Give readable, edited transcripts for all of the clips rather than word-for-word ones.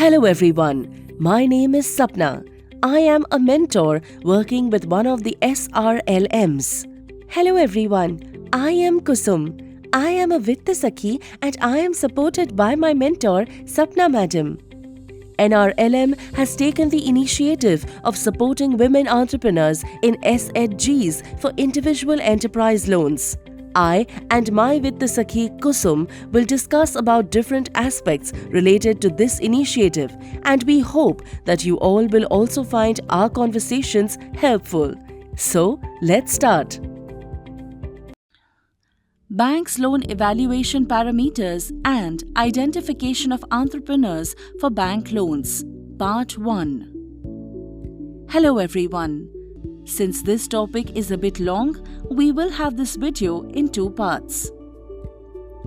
Hello everyone, my name is Sapna. I am a mentor working with one of the SRLMs. Hello everyone, I am Kusum. I am a Vitta Sakhi and I am supported by my mentor Sapna Madam. NRLM has taken the initiative of supporting women entrepreneurs in SHGs for individual enterprise loans. I and my Vitta Sakhi Kusum will discuss about different aspects related to this initiative, and we hope that you all will also find our conversations helpful. So, let's start. Banks' loan evaluation parameters and identification of entrepreneurs for bank loans. Part 1. Hello everyone. Since this topic is a bit long, we will have this video in 2 parts.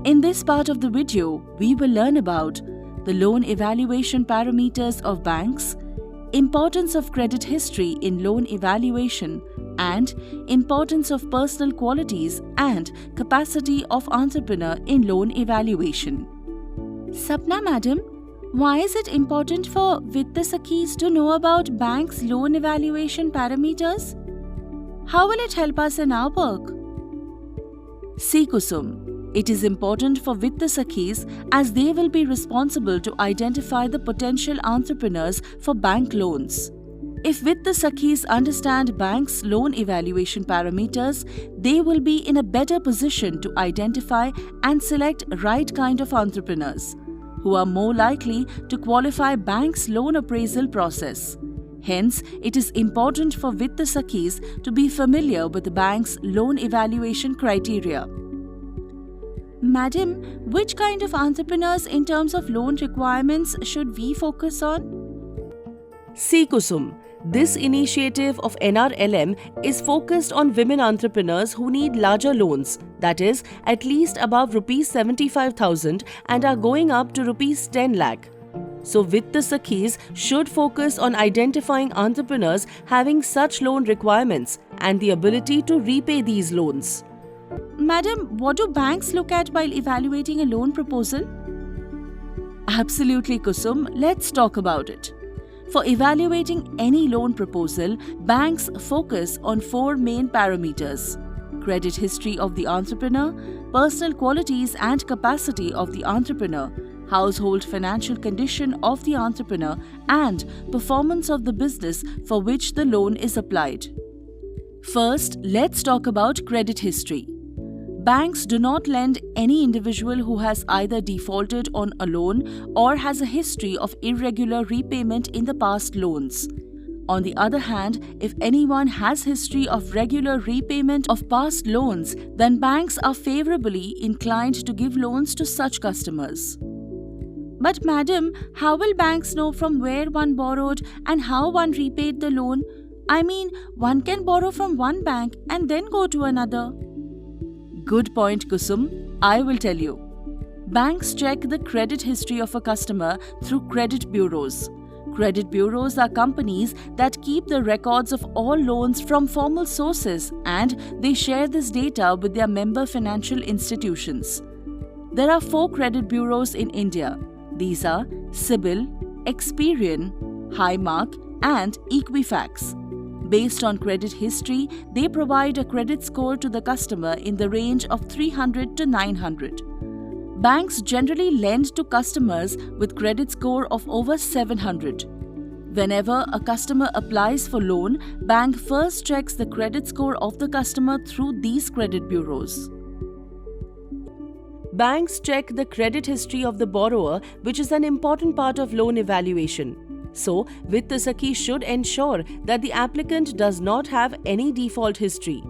In this part of the video, we will learn about the loan evaluation parameters of banks, importance of credit history in loan evaluation, and importance of personal qualities and capacity of entrepreneur in loan evaluation. Sapna Madam, why is it important for Vitta Sakhis to know about banks' loan evaluation parameters? How will it help us in our work? See Kusum, it is important for Vitta Sakhis as they will be responsible to identify the potential entrepreneurs for bank loans. If Vitta Sakhis understand banks' loan evaluation parameters, they will be in a better position to identify and select right kind of entrepreneurs, who are more likely to qualify banks' loan appraisal process. Hence, it is important for Vitta Sakhis to be familiar with the bank's loan evaluation criteria. Madam, which kind of entrepreneurs in terms of loan requirements should we focus on? See Kusum, this initiative of NRLM is focused on women entrepreneurs who need larger loans, that is, at least above Rs 75,000 and are going up to Rs 10 lakh. So Vitta Sakhis should focus on identifying entrepreneurs having such loan requirements and the ability to repay these loans. Madam, what do banks look at while evaluating a loan proposal? Absolutely Kusum, let's talk about it. For evaluating any loan proposal, banks focus on 4 main parameters: credit history of the entrepreneur, personal qualities and capacity of the entrepreneur, household financial condition of the entrepreneur, and performance of the business for which the loan is applied. First, let's talk about credit history. Banks do not lend any individual who has either defaulted on a loan or has a history of irregular repayment in the past loans. On the other hand, if anyone has history of regular repayment of past loans, then banks are favorably inclined to give loans to such customers. But madam, how will banks know from where one borrowed and how one repaid the loan? I mean, one can borrow from one bank and then go to another. Good point, Kusum. I will tell you. Banks check the credit history of a customer through credit bureaus. Credit bureaus are companies that keep the records of all loans from formal sources, and they share this data with their member financial institutions. There are 4 credit bureaus in India. These are CIBIL, Experian, Highmark, and Equifax. Based on credit history, they provide a credit score to the customer in the range of 300 to 900. Banks generally lend to customers with credit score of over 700. Whenever a customer applies for loan, bank first checks the credit score of the customer through these credit bureaus. Banks check the credit history of the borrower, which is an important part of loan evaluation. So, Vitta Sakhi should ensure that the applicant does not have any default history.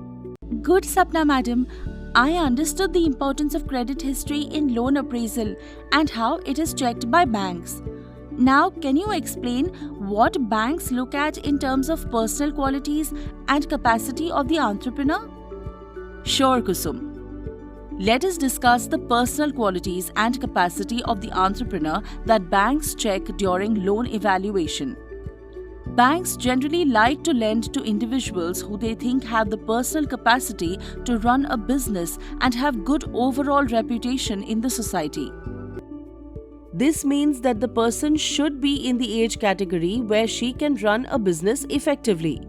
Good, Sapna Madam. I understood the importance of credit history in loan appraisal and how it is checked by banks. Now, can you explain what banks look at in terms of personal qualities and capacity of the entrepreneur? Sure, Kusum. Let us discuss the personal qualities and capacity of the entrepreneur that banks check during loan evaluation. Banks generally like to lend to individuals who they think have the personal capacity to run a business and have good overall reputation in the society. This means that the person should be in the age category where she can run a business effectively.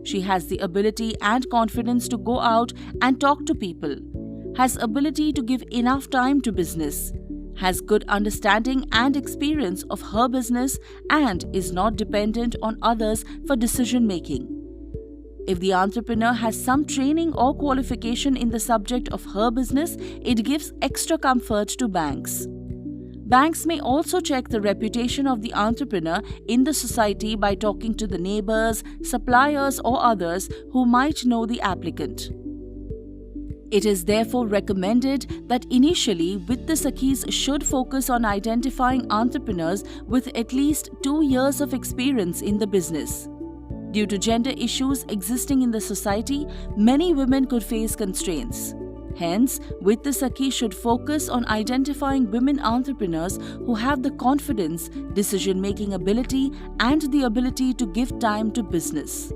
She has the ability and confidence to go out and talk to people, has ability to give enough time to business, has good understanding and experience of her business, and is not dependent on others for decision making. If the entrepreneur has some training or qualification in the subject of her business, it gives extra comfort to banks. Banks may also check the reputation of the entrepreneur in the society by talking to the neighbors, suppliers, or others who might know the applicant. It is therefore recommended that initially Vitt Sakhis should focus on identifying entrepreneurs with at least 2 years of experience in the business. Due to gender issues existing in the society, many women could face constraints. Hence, Vitt Sakhi should focus on identifying women entrepreneurs who have the confidence, decision-making ability, and the ability to give time to business.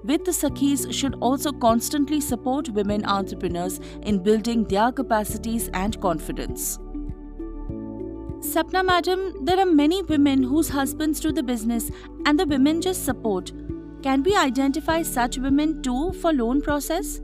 Vitt Sakhis should also constantly support women entrepreneurs in building their capacities and confidence. Sapna madam, there are many women whose husbands do the business and the women just support. Can we identify such women too for loan process?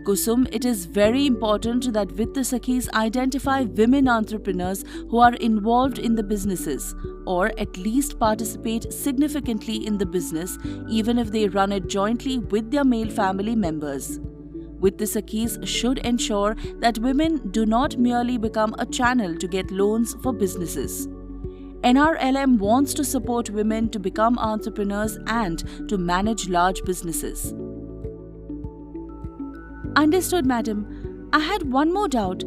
Kusum, it is very important that Vitt Sakhis identify women entrepreneurs who are involved in the businesses or at least participate significantly in the business, even if they run it jointly with their male family members. Vitt Sakhis should ensure that women do not merely become a channel to get loans for businesses. NRLM wants to support women to become entrepreneurs and to manage large businesses. Understood, madam. I had one more doubt.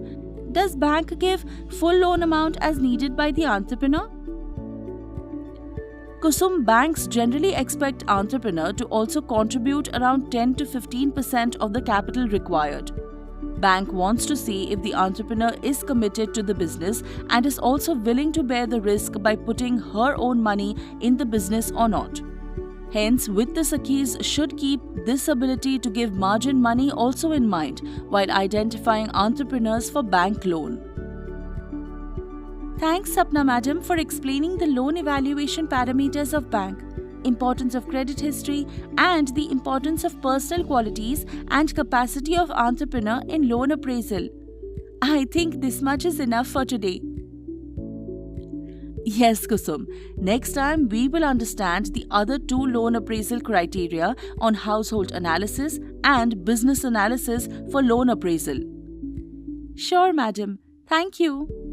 Does bank give full loan amount as needed by the entrepreneur? Kusum, banks generally expect entrepreneur to also contribute around 10 to 15% of the capital required. Bank wants to see if the entrepreneur is committed to the business and is also willing to bear the risk by putting her own money in the business or not. Hence, Vitt Sakhis should keep this ability to give margin money also in mind while identifying entrepreneurs for bank loan. Thanks, Sapna madam, for explaining the loan evaluation parameters of bank, importance of credit history, and the importance of personal qualities and capacity of entrepreneur in loan appraisal. I think this much is enough for today. Yes, Kusum. Next time, we will understand the other 2 loan appraisal criteria on household analysis and business analysis for loan appraisal. Sure, madam. Thank you.